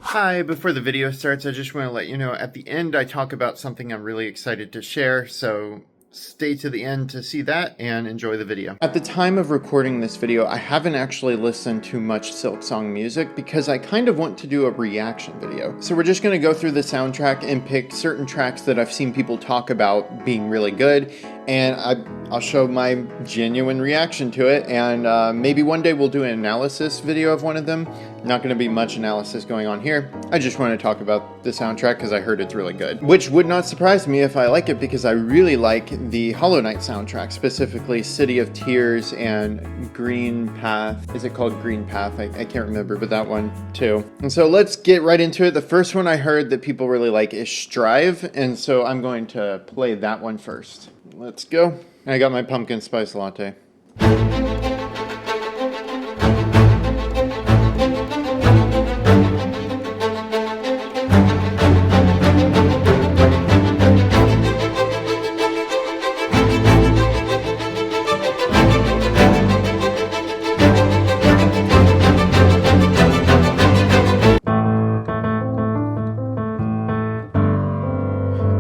Hi, before the video starts, I just want to let you know at the end I talk about something I'm really excited to share, so stay to the end to see that and enjoy the video. At the time of recording this video, I haven't actually listened to much Silksong music because I kind of want to do a reaction video. So we're just going to go through the soundtrack and pick certain tracks that I've seen people talk about being really good, and I'll show my genuine reaction to it, and maybe one day we'll do an analysis video of one of them. Not going to be much analysis going on here. I just want to talk about the soundtrack because I heard it's really good. Which would not surprise me if I like it because I really like the Hollow Knight soundtrack, specifically City of Tears and Green Path. Is it called Green Path? I can't remember, but that one too. And so let's get right into it. The first one I heard that people really like is Strive, and so I'm going to play that one first. Let's go. I got my pumpkin spice latte.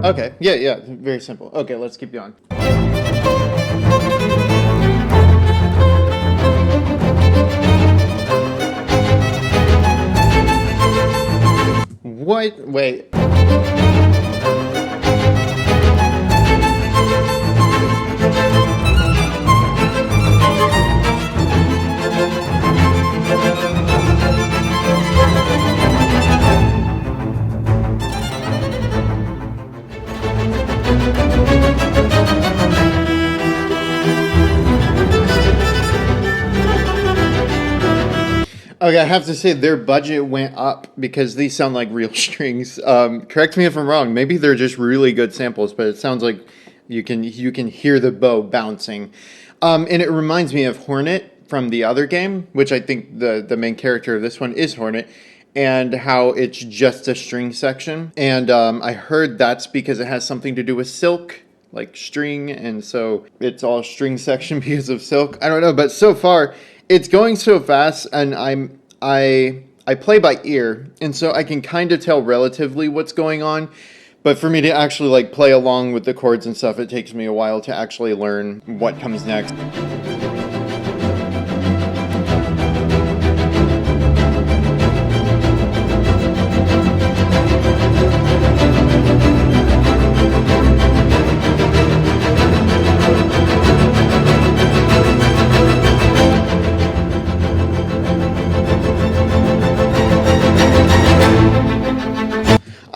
Okay, yeah, very simple. Okay, let's keep going. What? Wait. Okay, I have to say their budget went up because these sound like real strings. Correct me if I'm wrong. Maybe they're just really good samples, but it sounds like you can hear the bow bouncing. And it reminds me of Hornet from the other game, which I think the main character of this one is Hornet, and how it's just a string section. And I heard that's because it has something to do with silk, like string, and so it's all string section because of silk. I don't know, but so far it's going so fast, and I play by ear, and so I can kind of tell relatively what's going on. But for me to actually like play along with the chords and stuff, it takes me a while to actually learn what comes next.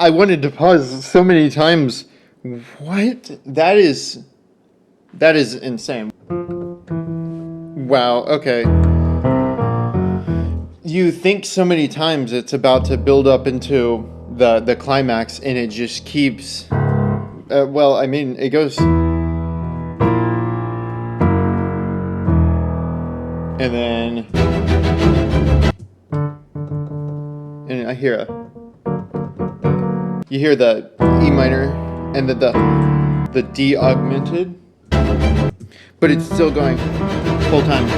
I wanted to pause so many times. What? That is insane. Wow, okay. You think so many times it's about to build up into the climax, and it just keeps... well, I mean, it goes... And then... And I hear a... You hear the E minor and the D augmented, but it's still going full time.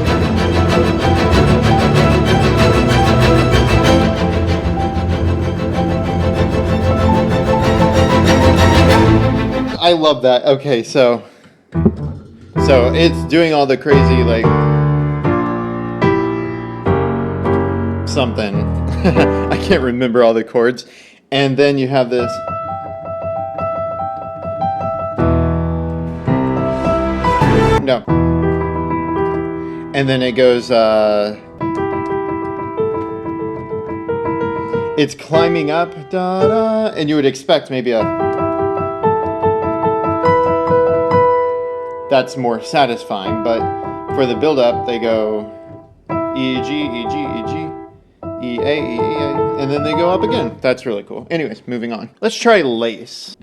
I love that. Okay, so it's doing all the crazy like something. I can't remember all the chords. And then you have this. No. And then it goes, it's climbing up, da da, and you would expect maybe that's more satisfying, but for the build up, they go E, G, E, G, E, G. E, A, E, E, A, and then they go up again. That's really cool. Anyways, moving on. Let's try Lace.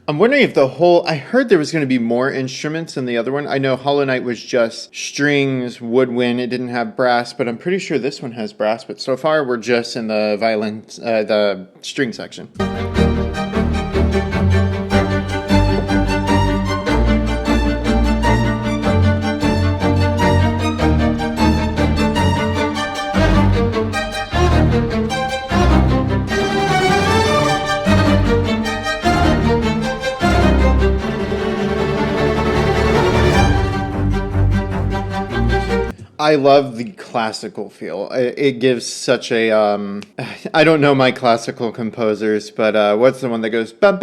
I'm wondering if I heard there was going to be more instruments in the other one. I know Hollow Knight was just strings, woodwind, it didn't have brass, but I'm pretty sure this one has brass, but so far we're just in the violin, the string section. I love the classical feel. It gives such a I don't know my classical composers, but what's the one that goes that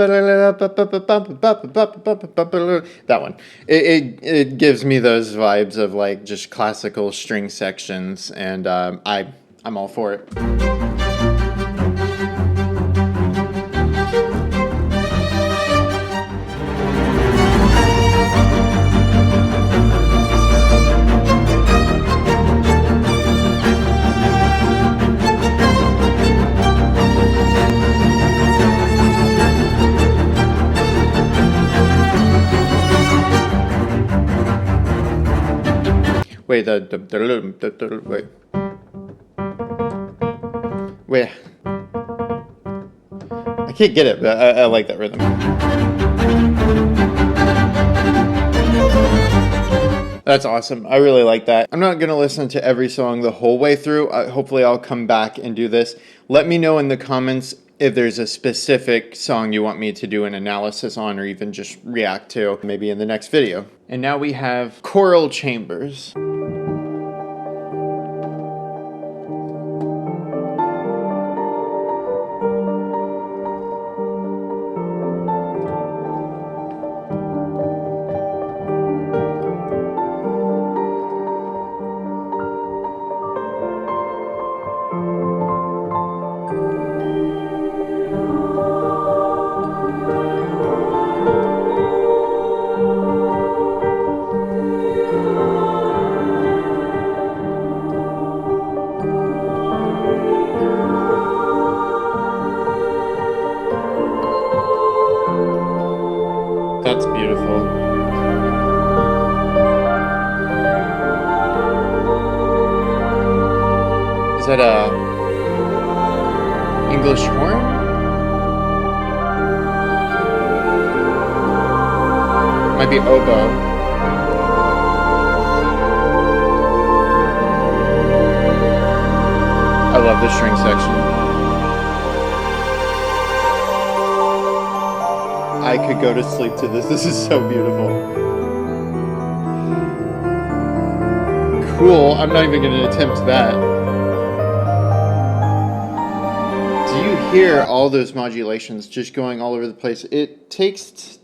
one? It gives me those vibes of like just classical string sections, and I'm all for it. Wait, wait. Wait. I can't get it, but I like that rhythm. That's awesome. I really like that. I'm not going to listen to every song the whole way through. Hopefully I'll come back and do this. Let me know in the comments if there's a specific song you want me to do an analysis on or even just react to, maybe in the next video. And now we have choral chambers. That's beautiful. Is that a English horn? Might be oboe. I love the string section. I could go to sleep to this. This is so beautiful. Cool. I'm not even going to attempt that. Do you hear all those modulations just going all over the place? It takes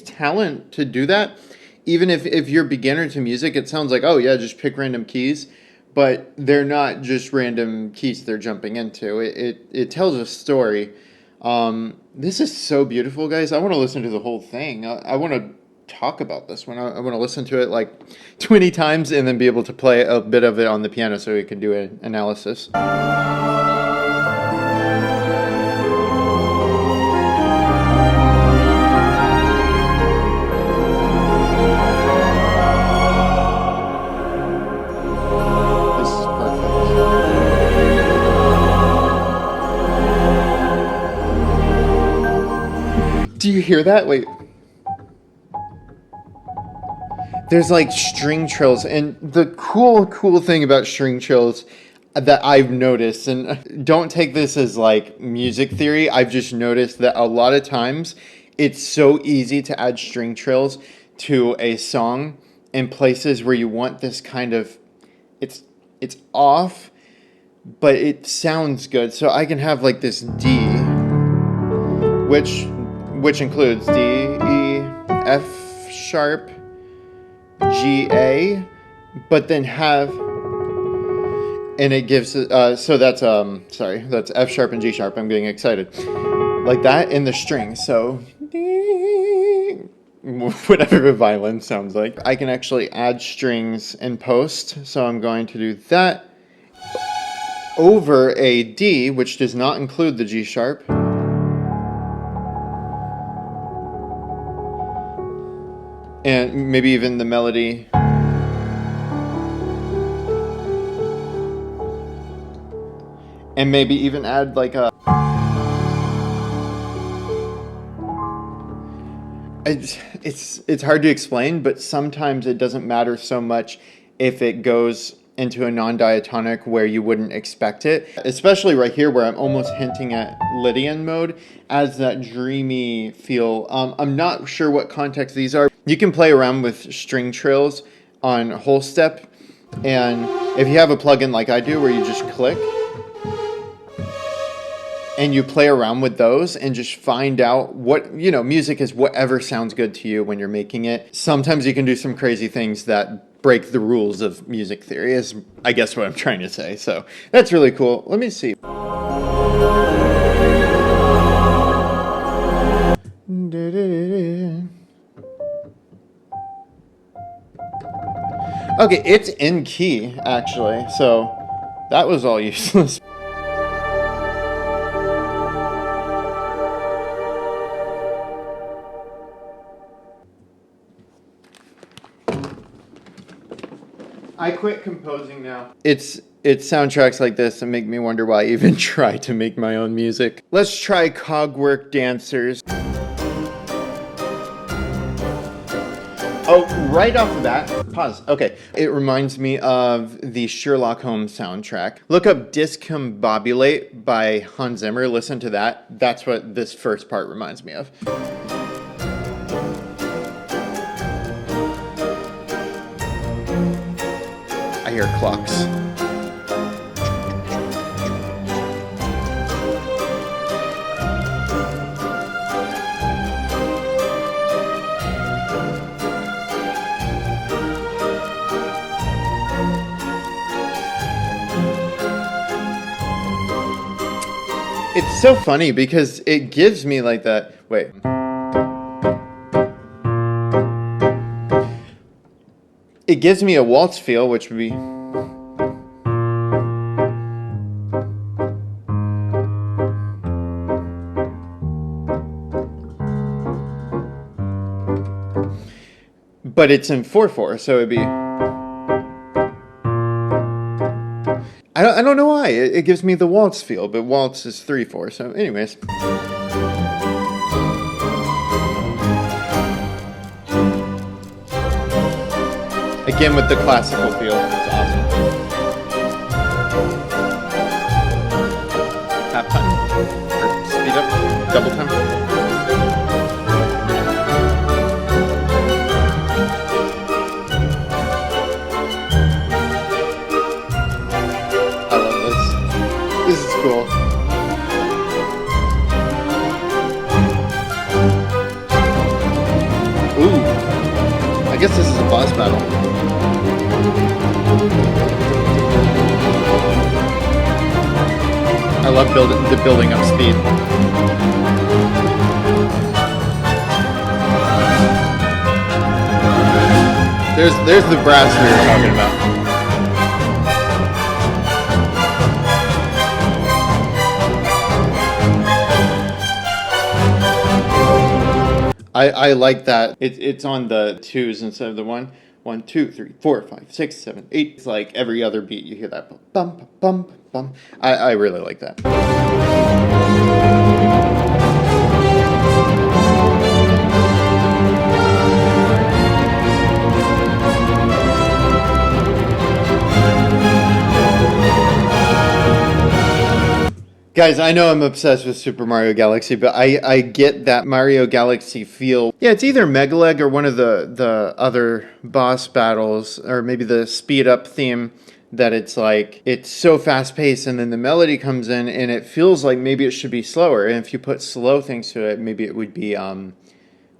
talent to do that. Even if you're beginner to music, it sounds like, oh yeah, just pick random keys. But they're not just random keys they're jumping into. It tells a story. This is so beautiful, guys. I want to listen to the whole thing. I want to talk about this one. I want to listen to it like 20 times and then be able to play a bit of it on the piano so we can do an analysis. Do you hear that? Wait. There's like string trills, and the cool thing about string trills that I've noticed, and don't take this as like music theory, I've just noticed that a lot of times it's so easy to add string trills to a song in places where you want this kind of, it's off, but it sounds good. So I can have like this D, which includes D, E, F sharp, G, A, but then have, and it gives, so that's, sorry, that's F sharp and G sharp. I'm getting excited. Like that in the string. So, whatever a violin sounds like. I can actually add strings in post. So I'm going to do that over a D, which does not include the G sharp. And maybe even the melody. And maybe even add like a... It's hard to explain, but sometimes it doesn't matter so much if it goes into a non-diatonic where you wouldn't expect it. Especially right here where I'm almost hinting at Lydian mode, adds that dreamy feel. I'm not sure what context these are. You can play around with string trills on whole step And if you have a plugin like I do where you just click and you play around with those and just find out what, you know, music is whatever sounds good to you when you're making it. Sometimes you can do some crazy things that break the rules of music theory, is I guess what I'm trying to say. So that's really cool. Let me see. Okay, it's in key, actually, so that was all useless. I quit composing now. It's soundtracks like this that make me wonder why I even try to make my own music. Let's try Cogwork Dancers. Oh, right off the bat, pause. Okay, it reminds me of the Sherlock Holmes soundtrack. Look up Discombobulate by Hans Zimmer. Listen to that. That's what this first part reminds me of. I hear clocks. It's so funny because it gives me like that. Wait. It gives me a waltz feel, which would be. But it's in 4/4, so it'd be. I don't know why. It gives me the waltz feel, but waltz is 3/4. So, anyways. Again, with the classical feel, it's awesome. Half time, or speed up, double time. This is cool. Ooh. I guess this is a boss battle. I love the building up speed. There's the brass we were talking about. I like that. It's on the twos instead of the one. 1, 2, 3, 4, 5, 6, 7, 8. It's like every other beat you hear that bum bum bum. I really like that. Guys, I know I'm obsessed with Super Mario Galaxy, but I get that Mario Galaxy feel. Yeah, it's either Megaleg or one of the other boss battles, or maybe the speed up theme, that it's like, it's so fast paced and then the melody comes in and it feels like maybe it should be slower. And if you put slow things to it, maybe it would be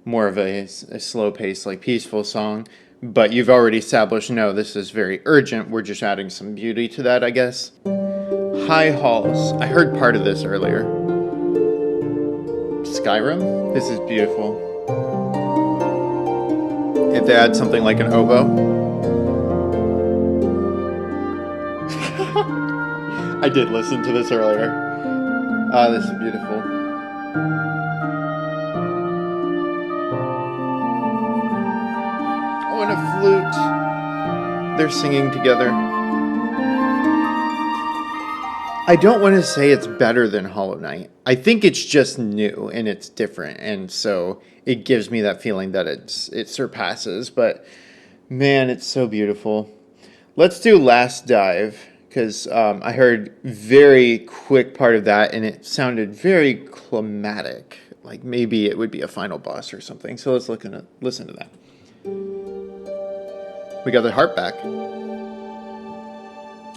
more of a slow paced, like peaceful song. But you've already established, no, this is very urgent. We're just adding some beauty to that, I guess. High Halls. I heard part of this earlier. Skyrim? This is beautiful. If they add something like an oboe. I did listen to this earlier. Ah, this is beautiful. Oh, and a flute. They're singing together. I don't want to say it's better than Hollow Knight. I think it's just new and it's different, and so it gives me that feeling that it surpasses. But man, it's so beautiful. Let's do Last Dive, because I heard very quick part of that and it sounded very climatic, like maybe it would be a final boss or something. So let's listen to that. We got the harp back.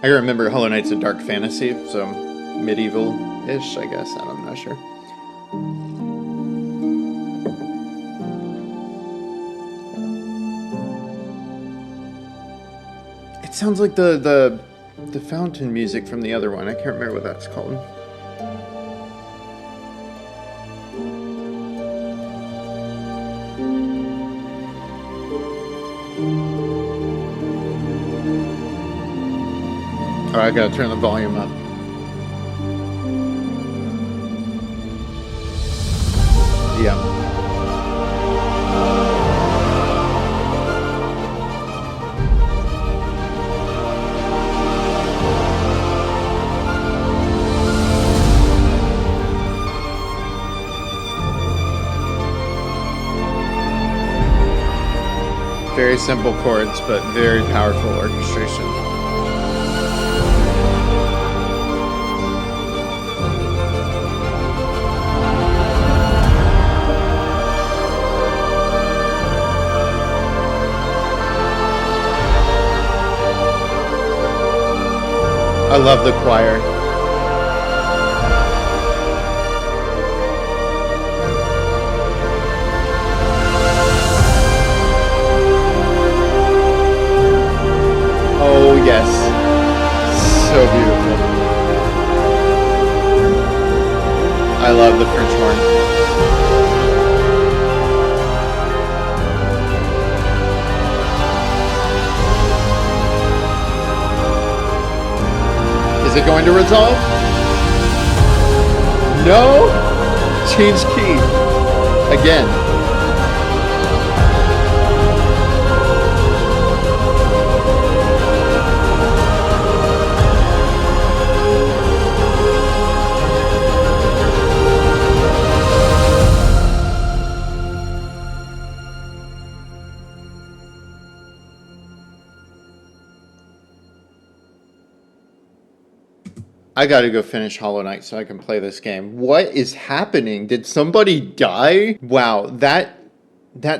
I remember Hollow Knight's a dark fantasy, so medieval-ish, I guess. I'm not sure. It sounds like the fountain music from the other one. I can't remember what that's called. Oh, I gotta turn the volume up. Yeah. Very simple chords, but very powerful orchestration. I love the choir. Oh, yes. So beautiful. I love the French horn. Is it going to resolve? No? Change key. Again. I gotta go finish Hollow Knight so I can play this game. What is happening? Did somebody die? Wow, that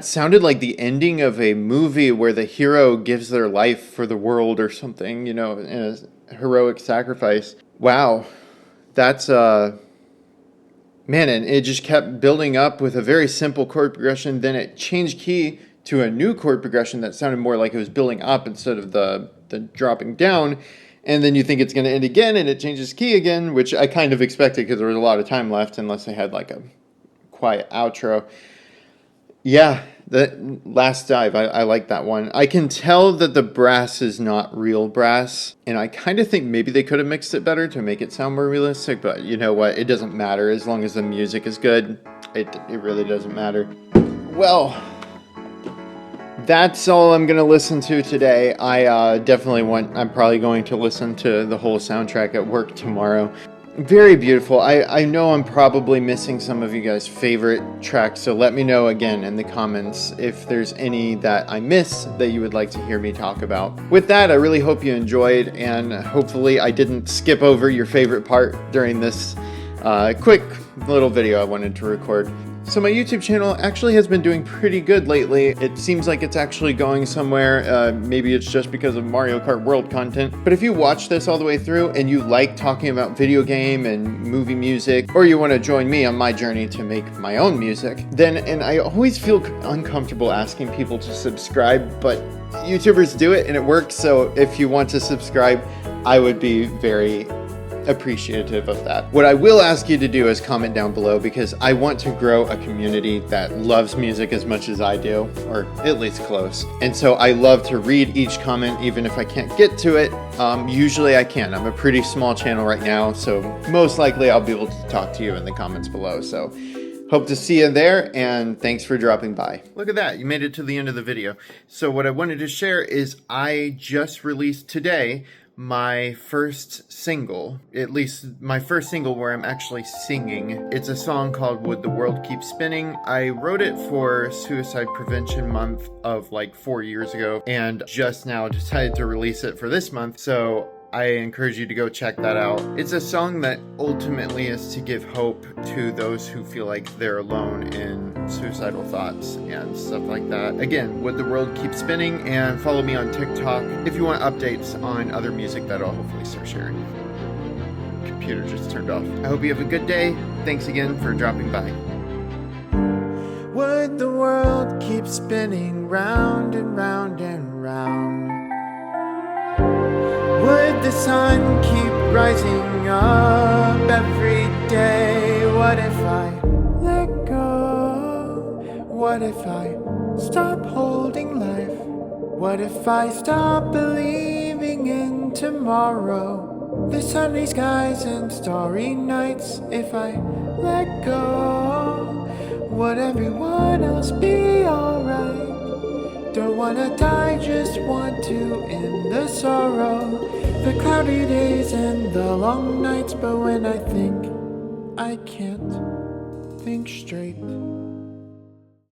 sounded like the ending of a movie where the hero gives their life for the world or something, you know, in a heroic sacrifice. Wow, that's, man, and it just kept building up with a very simple chord progression. Then it changed key to a new chord progression that sounded more like it was building up instead of the dropping down. And then you think it's going to end again, and it changes key again, which I kind of expected because there was a lot of time left, unless they had like a quiet outro. Yeah, the last dive, I like that one. I can tell that the brass is not real brass, and I kind of think maybe they could have mixed it better to make it sound more realistic, but you know what? It doesn't matter. As long as the music is good, it really doesn't matter. Well, that's all I'm going to listen to today. I'm probably going to listen to the whole soundtrack at work tomorrow. Very beautiful. I know I'm probably missing some of you guys' favorite tracks, so let me know again in the comments if there's any that I miss that you would like to hear me talk about. With that, I really hope you enjoyed, and hopefully I didn't skip over your favorite part during this quick little video I wanted to record. So my YouTube channel actually has been doing pretty good lately. It seems like it's actually going somewhere. Maybe it's just because of Mario Kart World content. But if you watch this all the way through and you like talking about video game and movie music, or you want to join me on my journey to make my own music, and I always feel uncomfortable asking people to subscribe, but YouTubers do it and it works. So if you want to subscribe, I would be very appreciative of that. What I will ask you to do is comment down below, because I want to grow a community that loves music as much as I do, or at least close. And so I love to read each comment, even if I can't get to it. Usually I can. I'm a pretty small channel right now, so most likely I'll be able to talk to you in the comments below. So hope to see you there, and thanks for dropping by. Look at that, you made it to the end of the video. So what I wanted to share is I just released today my first single, at least my first single where I'm actually singing. It's a song called Would the World Keep Spinning. I wrote it for Suicide Prevention Month of like 4 years ago, and just now decided to release it for this month. So I encourage you to go check that out. It's a song that ultimately is to give hope to those who feel like they're alone in suicidal thoughts and stuff like that. Again, Would the World Keep Spinning, and follow me on TikTok if you want updates on other music that I'll hopefully start sharing. Computer just turned off. I hope you have a good day. Thanks again for dropping by. Would the world keep spinning round and round and round? Would the sun keep rising up every day? What if I let go? What if I stop holding life? What if I stop believing in tomorrow? The sunny skies and starry nights. If I let go, would everyone else be alright? Don't wanna die, just want to end the sorrow, the cloudy days and the long nights. But when I think, I can't think straight.